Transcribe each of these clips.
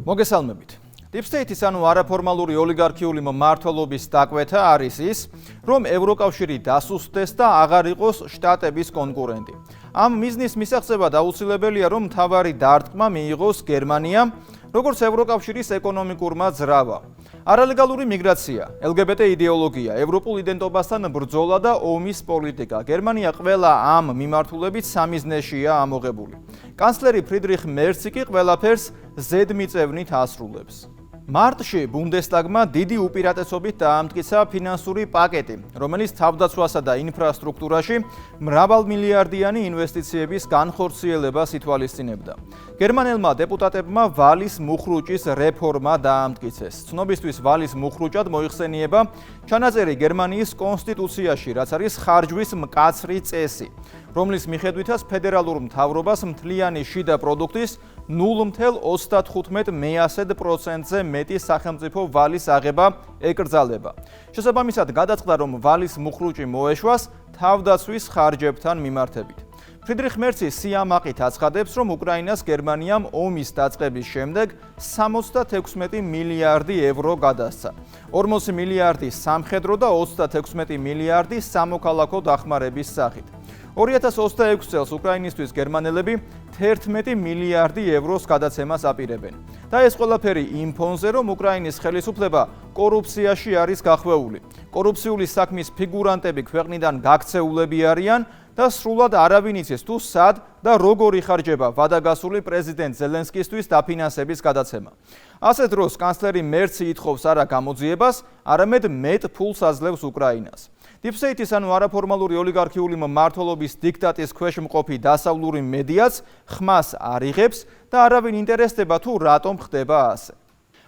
მოგესალმებით. Deep State-ის ანუ არაფორმალური ოლიგარქიული მმართველობის დაკვეთა არის ის, რომ ევროკავშირი დასუსტდეს და აღარ იყოს შტატების კონკურენტი. ამ მიზნის მისაღწევად აუცილებელია, რომ მთავარი დარტყმა მიიღოს გერმანიამ, როგორც ევროკავშირის ეკონომიკურმა ძრავა. არალეგალური მიგრაცია, LGBT იდეოლოგია, ევროპულ იდენტობასთან ბრძოლა და ომის პოლიტიკა. გერმანია ყველა ამ მიმართულებით სამიზნეშია ამოღებული. კანცლერი ფრიდრიხ მერცი კი ყველაფერს ზედმიწევნით ასრულებს. მარტში ბუნდესტაგმა დიდი უპირატესობით დაამტკიცა ფინანსური პაკეტი, რომელიც თავდაცვასა და ინფრასტრუქტურაში მრავალმილიარდიანი ინვესტიციების განხორციელებას ითვალისწინებდა. გერმანელმა დეპუტატებმა ვალის მუხრუჭის რეფორმა დაამტკიცეს. ცნობისთვის ვალის მუხრუჭად მოიხსენიება ჩანაწერი გერმანიის კონსტიტუციაში, რაც არის ხარჯვის მკაცრი წესი, რომლის მიხედვითაც ფედერალურ მთავრობას მთლიანი შიდა პროდუქტის 0.35%-ზე მეტი სახელმწიფო ვალის აღება ეკრძალება. შესაბამისად, გადაწყდა, რომ ვალის მუხრუჭი მოეშვას თავდაცვის ხარჯებთან მიმართებით. ფრიდრიხ მერცი სიამაყით აცხადებს, რომ უკრაინას გერმანიამ ომის დაწყების შემდეგ 76 მილიარდი евро გადასცა. 40 მილიარდი სამხედრო და 36 მილიარდი სამოქალაქო დახმარების სახით. 2026 წელს უკრაინისთვის გერმანელები 11 მილიარდი ევროს გადაცემას აპირებენ. და ეს ყველაფერი იმ ფონზე, რომ უკრაინის ხელისუფლება კორუფციაში არის გახვეული. კორუფციული საქმის ფიგურანტები ქვეყნიდან გაქცეულები არიან და სრულად არავინ იცის თუ სად და როგორ იხარჯება ვადაგასული პრეზიდენტ ზელენსკისთვის დაფინანსების გადაცემა. ასეთ დროს კანცლერი მერცი ითხოვს არა გამოძიებას, არამედ მეტ ფულს აძლევს უკრაინას. Deep State-ის ანუ არაფორმალური ოლიგარქიული მმართველობის დიქტატის ქვეშ მყოფი დასავლური მედიაც ხმას არ იღებს და არავინ ინტერესდება თუ რატომ ხდება ასე.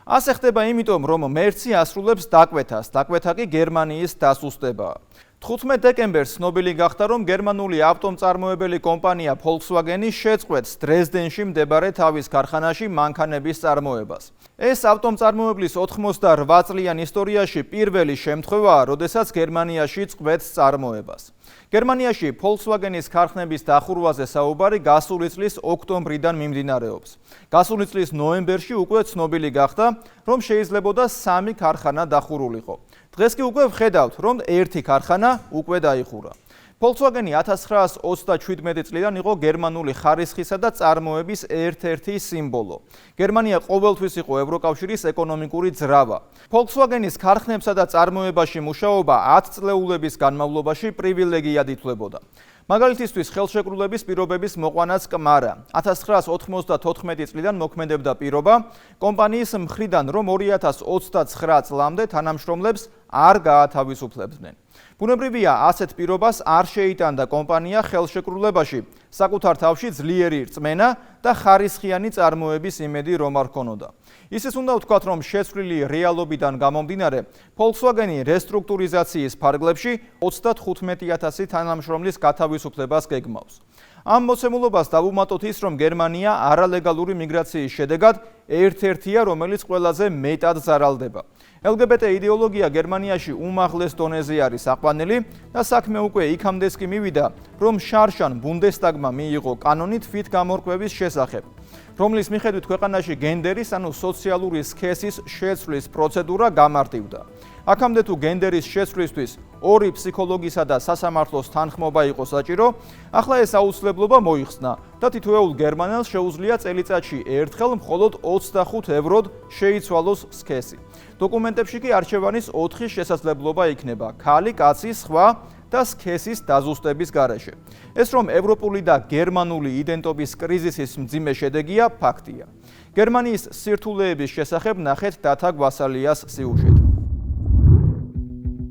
ასე ხდება იმიტომ, რომ მერცი ასრულებს დაკვეთას, დაკვეთა კი გერმანიის დასუსტებაა. 15 დეკემბერს ცნობილი გახდა, რომ გერმანული ავტომწარმოებელი კომპანია Volkswagen-ი შეწყვეტს დრეზდენში მდებარე თავის ქარხანაში მანქანების წარმოებას. ეს ავტომწარმოებლის 88 წლიან ისტორიაში პირველი შემთხვევაა, როდესაც გერმანიაში წყვეტს წარმოებას. გერმანიაში Volkswagen-ის ქარხნების დახურვაზე საუბარი გასული წლის ოქტომბრიდან მიმდინარეობს. გასული წლის ნოემბერში უკვე ცნობილი გახდა, რომ შეიძლებოდა 3 ქარხანა დახურულიყო. დღეს კი უკვე ვხედავთ, რომ ერთი ქარხანა უკვე დაიხურა. Volkswagen-ი 1927 წლიდან იყო გერმანული ხარისხისა და წარმოების ერთ-ერთი სიმბოლო. გერმანია ყოველთვის იყო ევროკავშირის ეკონომიკური ძრავა. Volkswagen-ის ქარხნებსა და წარმოებაში მუშაობა 10 წლეულების განმავლობაში პრივილეგიად ითვლებოდა. მაგალითისთვის ხელშეკრულების პირობების მოყვანაც კმარა. 1994 წლიდან მოქმედებდა პირობა კომპანიის მხრიდან, რომ 2029 წლამდე თანამშრომლებს არ გაათავისუფლებდნენ. ბუნებრივია, ასეთ პირობას არ შეიტანდა კომპანია ხელშეკრულებაში, საკუთარ თავში ძლიერი რწმენა და ხარისხიანი წარმოების იმედი რომ არ ქონოდა. ისიც უნდა ვთქვათ, რომ შეცვლილი რეალობიდან გამომდინარე, Volkswagen-ი რესტრუქტურიზაციის ფარგლებში 35,000 თანამშრომლის გათავისუფლებას გეგმავს. ამ მოცემულობას დავუმატოთ ის, რომ გერმანია არალეგალური მიგრაციის შედეგად ერთ-ერთია, რომელიც ყველაზე მეტად ზარალდება. LGBT იდეოლოგია გერმანიაში უმაღლეს დონეზე არის აყვანილი და საქმე უკვე იქამდე კი მივიდა, რომ შარშან ბუნდესტაგმა მიიღო კანონი თვით გამორკვევის შესახებ, რომლის მიხედვით ქვეყანაში გენდერის ანუ სოციალური სქესის შეცვლის პროცედურა გამარტივდა. აქამდე თუ გენდერის შეცვლისთვის 2 ფსიქოლოგისა და სასამართლოს თანხმობა იყო საჭირო, ახლა ეს აუცილებლობა მოიხსნა და თითოეულ გერმანელს შეუძლია წელიწადში ერთხელ მხოლოდ 25 ევროდ შეიცვალოს სქესი. დოკუმენტებში კი არჩევანის 4 შესაძლებლობა იქნება: ქალი, კაცი, სხვა და სქესის დაზუსტების გარეშე. ეს რომ ევროპული და გერმანული იდენტობის კრიზისის მძიმე შედეგია, ფაქტია. გერმანიის სირთულეების შესახებ ნახეთ დათა გვასალიას სიუჟეტი.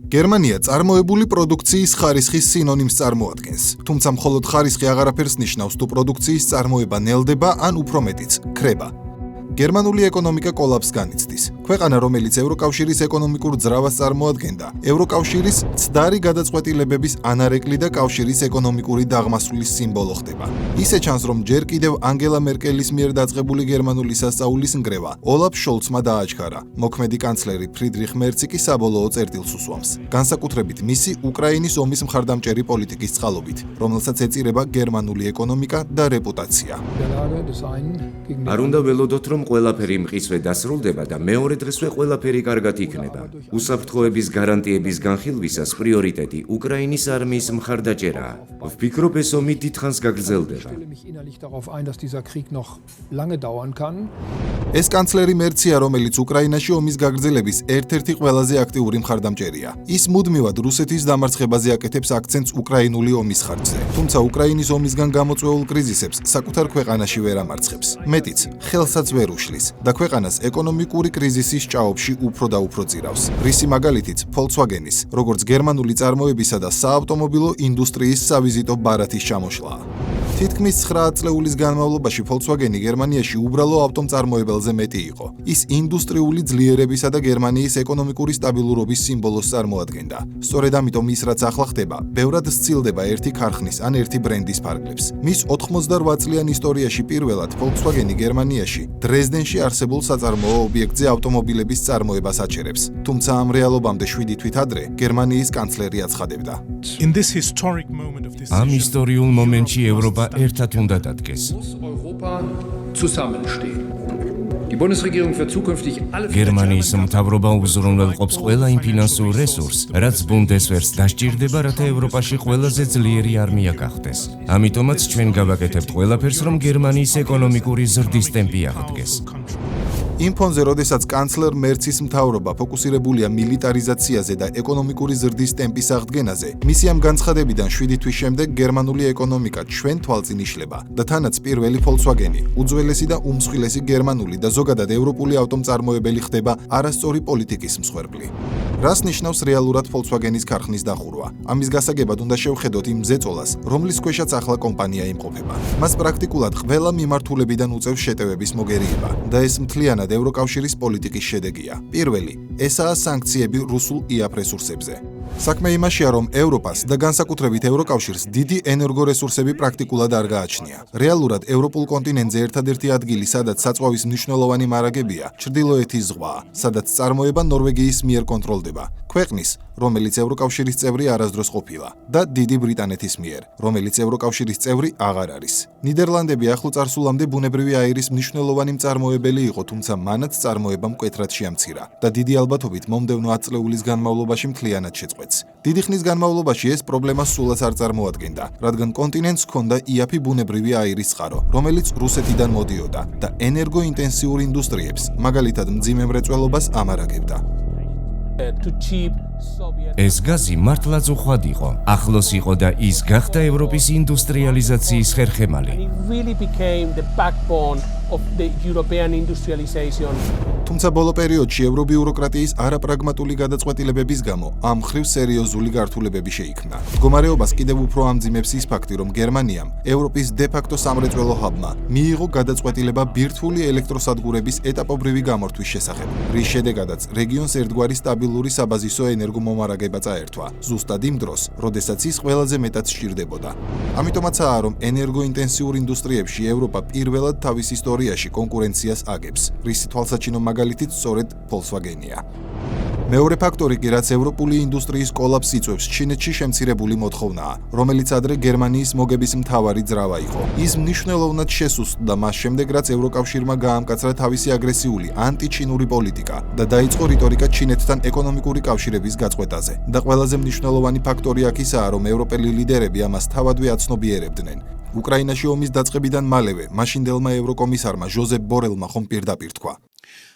გერმანია წარმოებული პროდუქციის ხარისხის სინონიმს წარმოადგენს, თუმცა მხოლოდ ხარისხი აღარაფერს ნიშნავს, თუ პროდუქციის წარმოება ნელდება ან უფრო მეტიც, ქრება. გერმანული ეკონომიკა კოლაფსს განიცდის. ქვეყანა, რომელიც ევროკავშირის ეკონომიკურ ძრავას წარმოადგენდა, ევროკავშირის ცდარი გადაწყვეტილებების ანარეკლი და კავშირის ეკონომიკური დაღმასვლის სიმბოლო ხდება. ისე ჩანს, რომ ჯერ კიდევ ანგელა მერკელის მიერ დაწყებული გერმანული სასწაულის ნგრევა ოლაფ შოლცმა დააჩქარა. მოქმედი კანცლერი ფრიდრიხ მერცი კი საბოლოო წერტილს უსვამს. განსაკუთრებით მისი უკრაინის ომის მხარდამჭერი პოლიტიკის წყალობით, რომელსაც ეწირება გერმანული ეკონომიკა და რეპუტაცია. არ უნდა ველოდოთ, რომ ყველაფერი მყისვე დასრულდება და მეორე დღესვე ყველაფერი კარგად იქნება. უსაფრთხოების გარანტიების განხილვისას პრიორიტეტი უკრაინის არმიის მხარდაჭერაა. ვფიქრობ, ეს ომი დიდხანს გაგრძელდება. ეს კანცლერი მერცია, რომელიც უკრაინაში ომის გაგრძელების ერთ-ერთი ყველაზე აქტიური მხარდამჭერია. ის მუდმივად რუსეთის დამარცხებაზე აკეთებს აქცენტს უკრაინული ომის ხარჯზე. თუმცა უკრაინის ომისგან გამოწვეულ კრიზისებს საკუთარ ქვეყანაში ვერ ამარცხებს. მეტიც, ხელსაც ვერ უშლის და ქვეყანას ეკონომიკური კრიზისის ჭაობში უფრო და უფრო ძირავს. რისი მაგალითიც Volkswagen-ის, როგორც გერმანული წარმოებისა და საავტომობილო ინდუსტრიის სავიზიტო ბარათის ჩამოშლაა. თითქმის 9 წლეულის განმავლობაში Volkswagen-ი გერმანიაში უბრალო ავტომწარმოებელზე მეტი იყო. ის ინდუსტრიული ძლიერებისა და გერმანიის ეკონომიკური სტაბილურობის სიმბოლოს წარმოადგენდა. სწორედ ამიტომ ის რაც ახლა ხდება, ბევრად სცილდება ერთი ქარხნის ან ერთი ბრენდის ფარგლებს. მის 88 წლიან ისტორიაში პირველად Volkswagen-ი გერმანიაში დრეზდენში არსებულ საწარმოო ობიექტზე ავტომობილების წარმოებას აჩერებს. თუმცა ამ რეალობამდე 7 თვით ადრე გერმანიის კანცლერი აცხადებდა. ამ ისტორიულ მომენტში ევროპა ერთად უნდა დადგეს. გერმანიის მთავრობა უზრუნველყოფს ყველა იმ ფინანსურ რესურსს, რაც ბუნდესვერს დასჭირდება, რათა ევროპაში ყველაზე ძლიერი არმია გახდეს. ამიტომაც ჩვენ გავაკეთებთ ყველაფერს, რომ გერმანიის ეკონომიკური ზრდის ტემპი აღდგეს. იმ ფონზე, როდესაც კანცლერ მერცის მთავრობა ფოკუსირებულია მილიტარიზაციაზე და ეკონომიკური ზრდის ტემპის აღდგენაზე, მისი ამ განცხადებიდან 7 თვის შემდეგ გერმანული ეკონომიკა ჩვენ თვალწინ იშლება და თანაც პირველი Volkswagen-ი, უძველესი და უმსხვილესი გერმანული და ზოგადად ევროპული ავტომწარმოებელი ხდება არასწორი პოლიტიკის მსხვერპლი. რას ნიშნავს რეალურად Volkswagen-ის ქარხნის დახურვა? ამის გასაგებად უნდა შევხედოთ იმ მზეწოლას, რომლის ქვეშაც ახლა კომპანია იმყოფება. მას პრაქტიკულად ყველა მიმართულებიდან უწევს შეტევების მოგერიება და ეს მთლიანად ევროკავშირის პოლიტიკის შედეგია. პირველი, ესაა სანქციები რუსულ იაფ რესურსებზე. საქმე იმაშია, რომ ევროპას და განსაკუთრებით ევროკავშირს დიდი ენერგორესურსები პრაქტიკულად არ გააჩნია. რეალურად ევროპულ კონტინენტზე ერთადერთი ადგილი, სადაც საწვავის მნიშვნელოვანი მარაგებია, ჩრდილოეთის ზღვაა, სადაც წარმოება ნორვეგიის მიერ კონტროლდება. ქვეყნის, რომელიც ევროკავშირის წევრი არასდროს ყოფილა და დიდი ბრიტანეთის მიერ, რომელიც ევროკავშირის წევრი აღარ არის. ნიდერლანდები ახლო წარსულამდე ბუნებრივი აირის მნიშვნელოვანი მწარმოებელი იყო, თუმცა მანაც წარმოება მკვეთრად შეამცირა და დიდი ალბათობით მომდევნო 10 წლეულის განმავლობაში მთლიანად შეწყვეტს. დიდი ხნის განმავლობაში ეს პრობლემა სულაც არ წარმოადგენდა, რადგან კონტინენტს ჰქონდა იაფი ბუნებრივი აირის წყარო, რომელიც რუსეთიდან მოდიოდა და ენერგოინტენსიურ ინდუსტრიებს, მაგალითად მძიმე მრეწველობას ამარაგებდა. ეს გაზი მართლაც უხვად იყო. ახლოს იყო და ის გახდა ევროპის ინდუსტრიალიზაციის ხერხემალი. თუმცა ბოლო პერიოდში ევრობიუროკრატიის არაპრაგმატული გადაწყვეტილებების გამო ამ მხრივ სერიოზული გართულებები შეიქმნა. მდგომარეობას კიდევ უფრო ამძიმებს ის ფაქტი, რომ გერმანიამ, ევროპის დე-ფაქტო სამრეწველო ჰაბმა, მიიღო გადაწყვეტილება ბირთვული ელექტროსადგურების ეტაპობრივი გამორთვის შესახებ, რის შედეგადაც რეგიონს ერთგვარი სტაბილური საბაზისო ენერგომომარაგება წაერთვა, ზუსტად იმ დროს, როდესაც ის ყველაზე მეტად სჭირდებოდა. ამიტომაცაა, რომ ენერგოინტენსიურ ინდუსტრიებში ევროპა პირველად თავის ისტორიაში კონკურენციას აგებს, რისი თვალსაჩინო მაგალითიც სწორედ Volkswagen-ია. მეორე ფაქტორი კი, რაც ევროპული ინდუსტრიის კოლაფს იწვევს, ჩინეთში შემცირებული მოთხოვნაა, რომელიც ადრე გერმანიის მოგების მთავარი ძრავა იყო. ის მნიშვნელოვნად შესუსტდა მას შემდეგ, რაც ევროკავშირმა გაამკაცრა თავისი აგრესიული ანტიჩინური პოლიტიკა და დაიწყო რიტორიკა ჩინეთთან ეკონომიკური კავშირების გაწყვეტაზე. და ყველაზე მნიშვნელოვანი ფაქტორი აქ ისაა, რომ ევროპელი ლიდერები ამას თავადვე აცნობიერებდნენ. უკრაინაში ომის დაწყებიდან მალევე მაშინდელმა ევროკომისარმა ჟოზეფ ბორელმა ხომ პირდაპირ თქვა: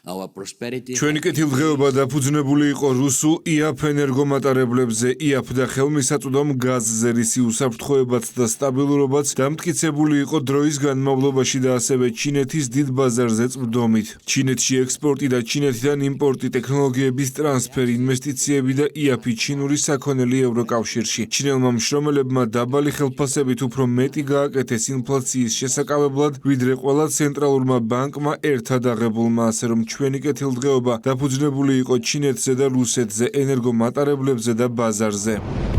ჩვენი კეთილდღეობა დაფუძნებული იყო რუსულ იაფ ენერგომატარებლებზე, იაფ და ხელმისაწვდომ გაზზე, რისი უსაფრთხოებაც და სტაბილურობაც დამტკიცებული იყო დროის განმავლობაში და ასევე ჩინეთის დიდ ბაზარზე წვდომით. ჩინეთში ექსპორტი და ჩინეთიდან იმპორტი, ტექნოლოგიების ტრანსფერი, ინვესტიციები და იაფი ჩინური საქონელი ევროკავშირში. ჩინელმა მშრომელებმა დაბალი ხელფასებით უფრო მეტი გააკეთეს ინფლაციის შესაკავებლად, ვიდრე ყველა ცენტრალურმა ბანკმა ერთად აღებულმა, ასე რომ ჩვენი კეთილდღეობა დაფუძნებული იყო ჩინეთზე და რუსეთზე, ენერგომატარებლებზე და ბაზარზე.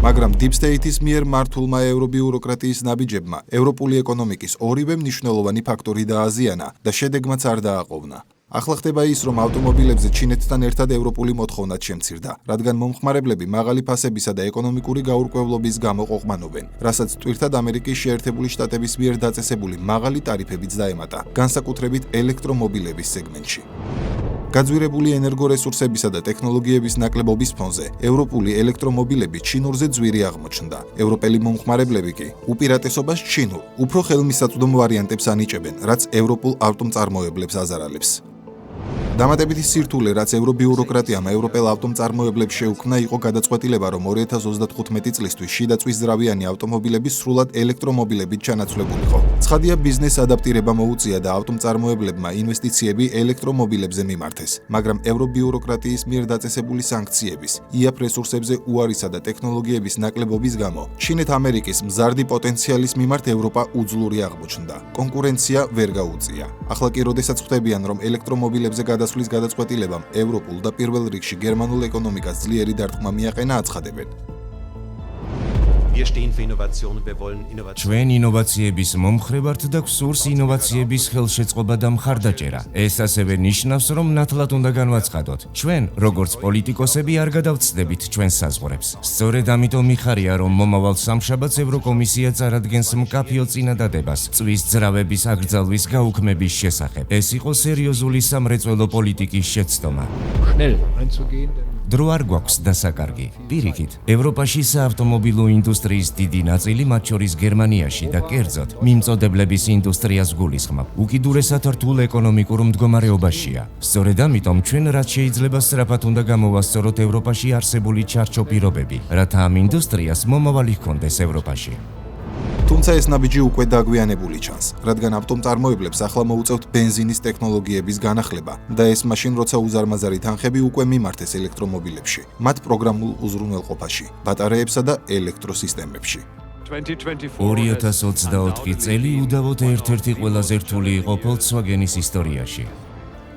მაგრამ Deep State-ის მიერ მართულმა ევრობიუროკრატიის ნაბიჯებმა ევროპული ეკონომიკის ორივე მნიშვნელოვანი ფაქტორი დააზიანა და შედეგმაც არ დააყოვნა. ახლა ხდება ის, რომ ავტომობილებზე ჩინეთთან ერთად ევროპული მოთხოვნაც შემცირდა, რადგან მომხმარებლები მაღალი ფასებისა და ეკონომიკური გაურკვევლობის გამო ყოყმანობენ, რასაც ტვირთად ამერიკის შეერთებული შტატების მიერ დაწესებული მაღალი ტარიფებიც დაემატა, განსაკუთრებით ელექტრომობილების სეგმენტში. გაძვირებული ენერგორესურსებისა და ტექნოლოგიების ნაკლებობის ფონზე ევროპული ელექტრომობილები ჩინურზე ძვირი აღმოჩნდა. ევროპელი მომხმარებლები კი უპირატესობას ჩინურ, უფრო ხელმისაწვდომ ვარიანტებს ანიჭებენ, რაც ევროპულ ავტომწარმოებლებს აზარალებს. დამატებითი სირთულე, რაც ევრობიუროკრატიამ ევროპელ ავტომწარმოებლებს შეუქმნა, იყო გადაწყვეტილება, რომ 2035 წლისთვის შიდაწვისძრავიანი ავტომობილები სრულად ელექტრომობილებით ჩანაცვლებულიყო. ცხადია, ბიზნეს ადაპტირება მოუწია და ავტომწარმოებლებმა ინვესტიციები ელექტრომობილებზე მიმართეს, მაგრამ ევრობიუროკრატიის მიერ დაწესებული სანქციების, იაფ რესურსებზე უარისა და ტექნოლოგიების ნაკლებობის გამო, ჩინეთ-ამერიკის მზარდი პოტენციალის მიმართ ევროპა უძლური აღმოჩნდა. კონკურენცია ვერ გაუწია. ახლა კი, როდესაც ხვდებიან, რომ ელექტრომობილებზე გადასვლის გადაწყვეტილებამ ევროპულ და პირველ რიგში გერმანულ ეკონომიკას ძლიერი დარტყმა მიაყენა, აცხადებენ. ჩვენ ინოვაციების მომხრე ვართ და გვსურს ინოვაციების ხელშეწყობა და მხარდაჭერა. ეს ასევე ნიშნავს, რომ ნათლად უნდა განვაცხადოთ. ჩვენ, როგორც პოლიტიკოსები, არ გადავცდებით ჩვენს საზღვრებს. სწორედ ამიტომ მიხარია, რომ მომავალ სამშაბათს ევროკომისია წარადგენს მკაფიო წინადადებას წვის ძრავების აკრძალვის გაუქმების შესახებ. ეს იყო სერიოზული სამრეწველო პოლიტიკის შეცდომა. დრო არ გვაქვს დასაკარგი. პირიქით, ევროპაში საავტომობილო ინდუსტრიის დიდი ნაწილი, მათ შორის გერმანიაში და კერძოდ მიმწოდებლების ინდუსტრიას გულისხმობ. უკიდურესად რთულ ეკონომიკურ მდგომარეობაშია. სწორედ ამიტომ ჩვენ რაც შეიძლება სწრაფად უნდა გამოვასწოროთ ევროპაში არსებული ჩარჩო პირობები, რათა ამ ინდუსტრიას მომავალი ჰქონდეს ევროპაში. თუმცა ეს ნაბიჯი უკვე დაგვიანებული ჩანს, რადგან ავტომწარმოებლებს ახლა მოუწევთ ბენზინის ტექნოლოგიების განახლება და ეს მაშინ, როცა უზარმაზარი თანხები უკვე მიმართეს ელექტრომობილებში, მათ პროგრამულ უზრუნველყოფაში, ბატარეებსა და ელექტროსისტემებში. 2024 წელი უდავოდ ერთ-ერთი ყველაზე რთული იყო Volkswagen-ის ისტორიაში.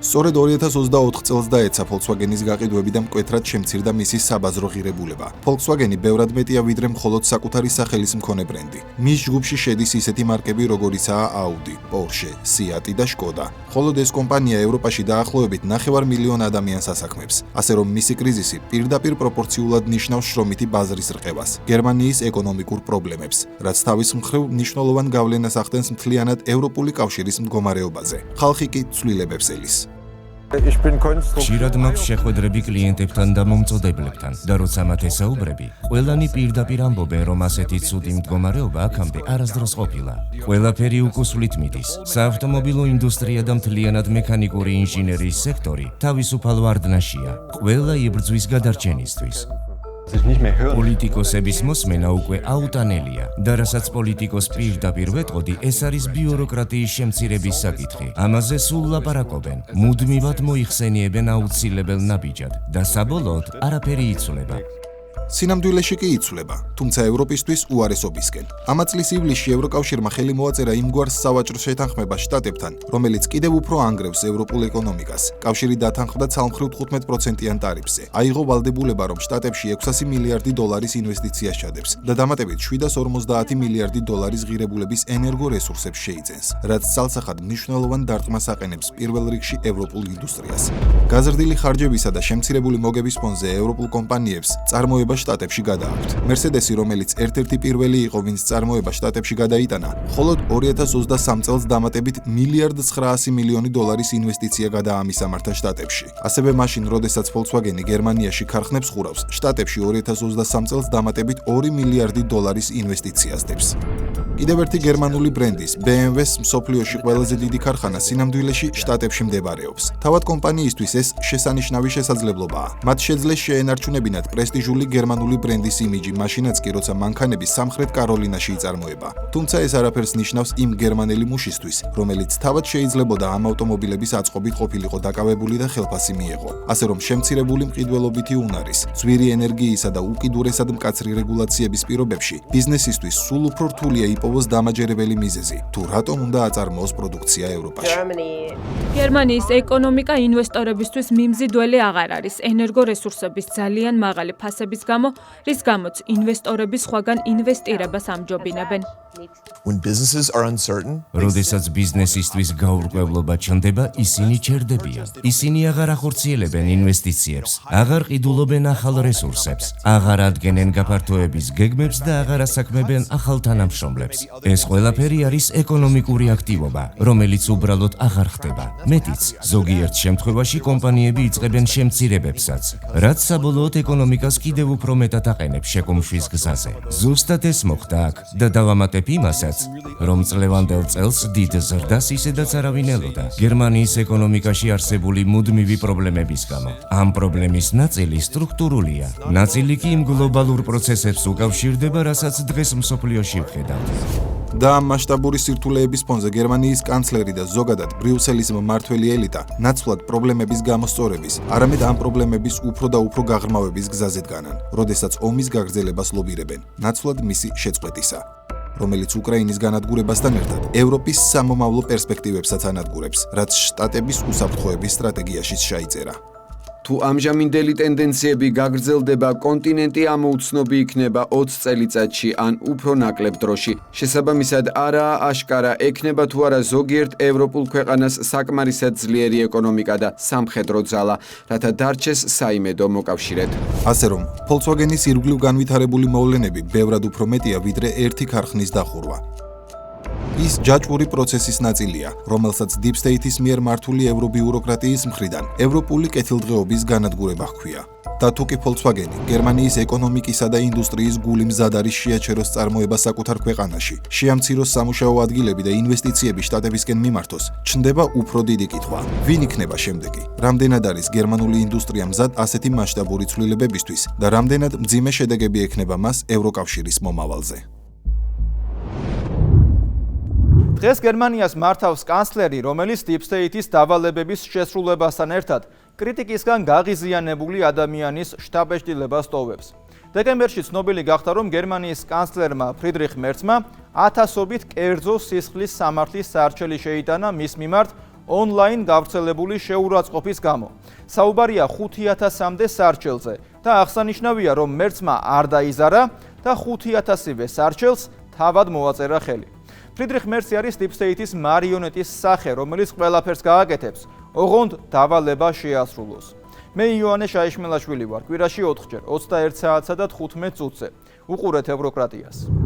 სწორედ 2024 წელს დაეცა Volkswagen-ის გაყიდვები და მკვეთრად შემცირდა მისი საბაზრო ღირებულება. Volkswagen-ი ბევრად მეტია ვიდრე მხოლოდ საკუთარი სახელის მქონე ბრენდი. მის ჯგუფში შედის ისეთი მარკები, როგორიცაა Audi, Porsche, Seat და Skoda. ხოლო ეს კომპანია ევროპაში დაახლოებით 9 მილიონ ადამიანს ასაქმებს. ასე რომ მისი კრიზისი პირდაპირ პროპორციულად ნიშნავს შრომითი ბაზრის რყევას, გერმანიის ეკონომიკურ პრობლემებს, რაც თავის მხრივ მნიშვნელოვან გავლენას ახდენს მთლიანად ევროპული კავშირის მდგომარეობაზე. ხალხი კი ცვლილებებს ელის. ხშირად მაქვს შეხვედრები კლიენტებთან და მომწოდებლებთან და როცა მათ ესაუბრები, ყველანი პირდაპირ ამბობენ, რომ ასეთი ცუდი მდგომარეობა აქამდე არასდროს ყოფილა. ყველაფერი უკუსვლით მიდის. საავტომობილო ინდუსტრია და მთლიანად მექანიკური ინჟინერიის სექტორი თავისუფალ ვარდნაშია, ყველა იბრძვის გადარჩენისთვის. პოლიტიკოსების მოსმენა უკვე აუტანელია და რასაც პოლიტიკოს პირდაპირ ვეტყოდი, ეს არის ბიუროკრატიის შემცირების საკითხი. ამაზე სულ ლაპარაკობენ, მუდმივად მოიხსენიებენ აუცილებელ ნაბიჯად და საბოლოოდ არაფერი იცვლება. სინამდვილეში კი იცვლება, თუმცა ევროპისთვის უარესობისკენ. ამა წლის ივლისში ევროკავშირმა ხელი მოაწერა იმგვარ სავაჭრო შეთანხმებას შტატებთან, რომელიც კიდევ უფრო ანგრევს ევროპულ ეკონომიკას. კავშირი დათანხმდა ცალმხრივ 15%-იან ტარიფზე. აიღო ვალდებულება, რომ შტატებში 600 მილიარდი დოლარის ინვესტიციას ჩადებს და დამატებით 750 მილიარდი დოლარის ღირებულების ენერგორესურსებს შეიძენს, რაც ცალსახად მნიშვნელოვან დარტყმას აყენებს პირველ რიგში ევროპულ ინდუსტრიას. გაზრდილი ხარჯებისა და შემცირებული მოგების ფონზე ევროპულ კომპანიებს წარმოება შტატებში გადააქვთ. Mercedes-ი, რომელიც ერთ-ერთი პირველი იყო, ვინც წარმოება შტატებში გადაიტანა, მხოლოდ 2023 წელს დამატებით 1,900 მილიონი დოლარის ინვესტიცია გადაამისამართა შტატებში. ასევე მაშინ, როდესაც Volkswagen-ი გერმანიაში ქარხნებს ხურავს, შტატებში 2023 წელს დამატებით 2 მილიარდი დოლარის ინვესტიციას დებს. კიდევ ერთი გერმანული ბრენდის BMW-ს მსოფლიოში ყველაზე დიდი ქარხანა სინამდვილეში შტატებში მდებარეობს. თავად კომპანიისთვის ეს შესანიშნავი შესაძლებლობაა. მათ შეძლეს შეენარჩუნებინათ პრესტიჟული გერმანული ბრენდის იმიჯი, მაშინაც კი როცა მანქანები სამხრეთ კაროლინაში იწარმოება. თუმცა ეს არაფერს ნიშნავს იმ გერმანელი მუშისთვის, რომელიც თავად შეიძლებოდა ამ ავტომობილების აწყობით ყოფილიყო დაკავებული და ხელფასი მიეღო. ასე რომ შემცირებული მყიდველობითი უნარის, ძვირი ენერგიისა და უკიდურესად მკაცრი რეგულაციების პირობებში ბიზნესისთვის სულ უფრო რთულია იპოვოს დამაჯერებელი მიზეზი, თუ რატომ უნდა აწარმოოს პროდუქცია ევროპაში. გერმანიის ეკონომიკა ინვესტორებისთვის მიმზიდველი აღარ არის ენერგორესურსების ძალიან მაღალი ფასების გამო, რის გამოც ინვესტორები სხვაგან ინვესტირებას ამჯობინებენ. როდესაც ბიზნესისთვის გაურკვევლობა ჩნდება, ისინი ჩერდებიან. ისინი აღარ ახორციელებენ ინვესტიციებს, აღარ ყიდულობენ ახალ რესურსებს, აღარ ადგენენ გაფართოების გეგმებს და აღარ ასაქმებენ ახალ თანამშრომლებს. ეს ყველაფერი არის ეკონომიკური აქტივობა, რომელიც უბრალოდ აღარ ხდება. მეტიც, ზოგიერთ შემთხვევაში კომპანიები იწყებენ შემცირებებსაც, რაც საბოლოოდ ეკონომიკას კიდევ უფრო მეტად აყენებს შეკუმშვის გზაზე. ზუსტად ეს მოხდა აქ და დავამატებ იმასაც, რომ წლევანდელ წელს დიდ ზრდას ისედაც არავინ ელოდა გერმანიის ეკონომიკაში არსებული მუდმივი პრობლემების გამო. ამ პრობლემის ნაწილი სტრუქტურულია, ნაწილი კი იმ გლობალურ პროცესებს უკავშირდება, რასაც დღეს მსოფლიოში ვხედავთ. და ამ მასშტაბური სირთულეების ფონზე გერმანიის კანცლერი და ზოგადად ბრიუსელის მმართველი ელიტა ნაცვლად პრობლემების გამოსწორების, არამედ ამ პრობლემების უფრო და უფრო გაღრმავების გზაზე დგანან, როდესაც ომის გაგრძელებას ლობირებენ, ნაცვლად მისი შეწყვეტისა, რომელიც უკრაინის განადგურებასთან ერთად ევროპის სამომავლო პერსპექტივებსაც ანადგურებს, რაც შტატების უსაფრთხოების სტრატეგიაშიც ჩაიწერა. თუ ამჟამინდელი ტენდენციები გაგრძელდება, კონტინენტი ამოუცნობი იქნება 20 წელიწადში ან უფრო ნაკლებ დროში. შესაბამისად, არაა აშკარა, ექნება თუ არა ზოგიერთ ევროპულ ქვეყანას საკმარისად ძლიერი ეკონომიკა და სამხედრო ძალა, რათა დარჩეს საიმედო მოკავშირედ. ასე რომ, Volkswagen-ის ირგვლივ განვითარებული მოვლენები ბევრად უფრო მეტია, ვიდრე ერთი ქარხნის დახურვა. ის ჯაჭვური პროცესის ნაწილია, რომელსაც Deep State-ის მიერ მართული ევრობიუროკრატიის მხრიდან ევროპული კეთილდღეობის განადგურება ჰქვია. და თუ კი Volkswagen-ი გერმანიის ეკონომიკისა და ინდუსტრიის გული მზად არის შეაჩეროს წარმოება საკუთარ ქვეყანაში, შეამციროს სამუშაო ადგილები და ინვესტიციები შტატებისკენ მიმართოს, ჩნდება უფრო დიდი კითხვა. ვინ იქნება შემდეგი? რამდენად არის გერმანული ინდუსტრია მზად ასეთი მასშტაბური ცვლილებებისთვის და რამდენად მძიმე შედეგები ექნება მას ევროკავშირის მომავალზე? დღეს გერმანიას მართავს კანცლერი, რომელიც Deep State-ის დავალებების შესრულებასთან ერთად კრიტიკისგან გაღიზიანებული ადამიანის შტაბ-ეჭდილებას ტოვებს. დეკემბერში ცნობილი გახდა, რომ გერმანიის კანცლერმა ფრიდრიხ მერცმა ათასობით კერძო სისხლის სამართლის სარჩელი შეიტანა მის მიმართ ონლაინ გავრცელებული შეურაცხყოფის გამო. საუბარია 5000-მდე სარჩელზე და აღსანიშნავია, რომ მერცმა არ დაიზარა და 5000-ივე სარჩელს თავად მოაწერა ხელი. ფრიდრიხ მერცი არის Deep State-ის მარიონეტის სახე, რომელიც ყველაფერს გააკეთებს, ოღონდ დავალება შეასრულოს. მე იოანე შაიშმელაშვილი ვარ, კვირაში 4 ჯერ, 21 საათსა და 15 წუთზე. უყურეთ ევროკრატიას.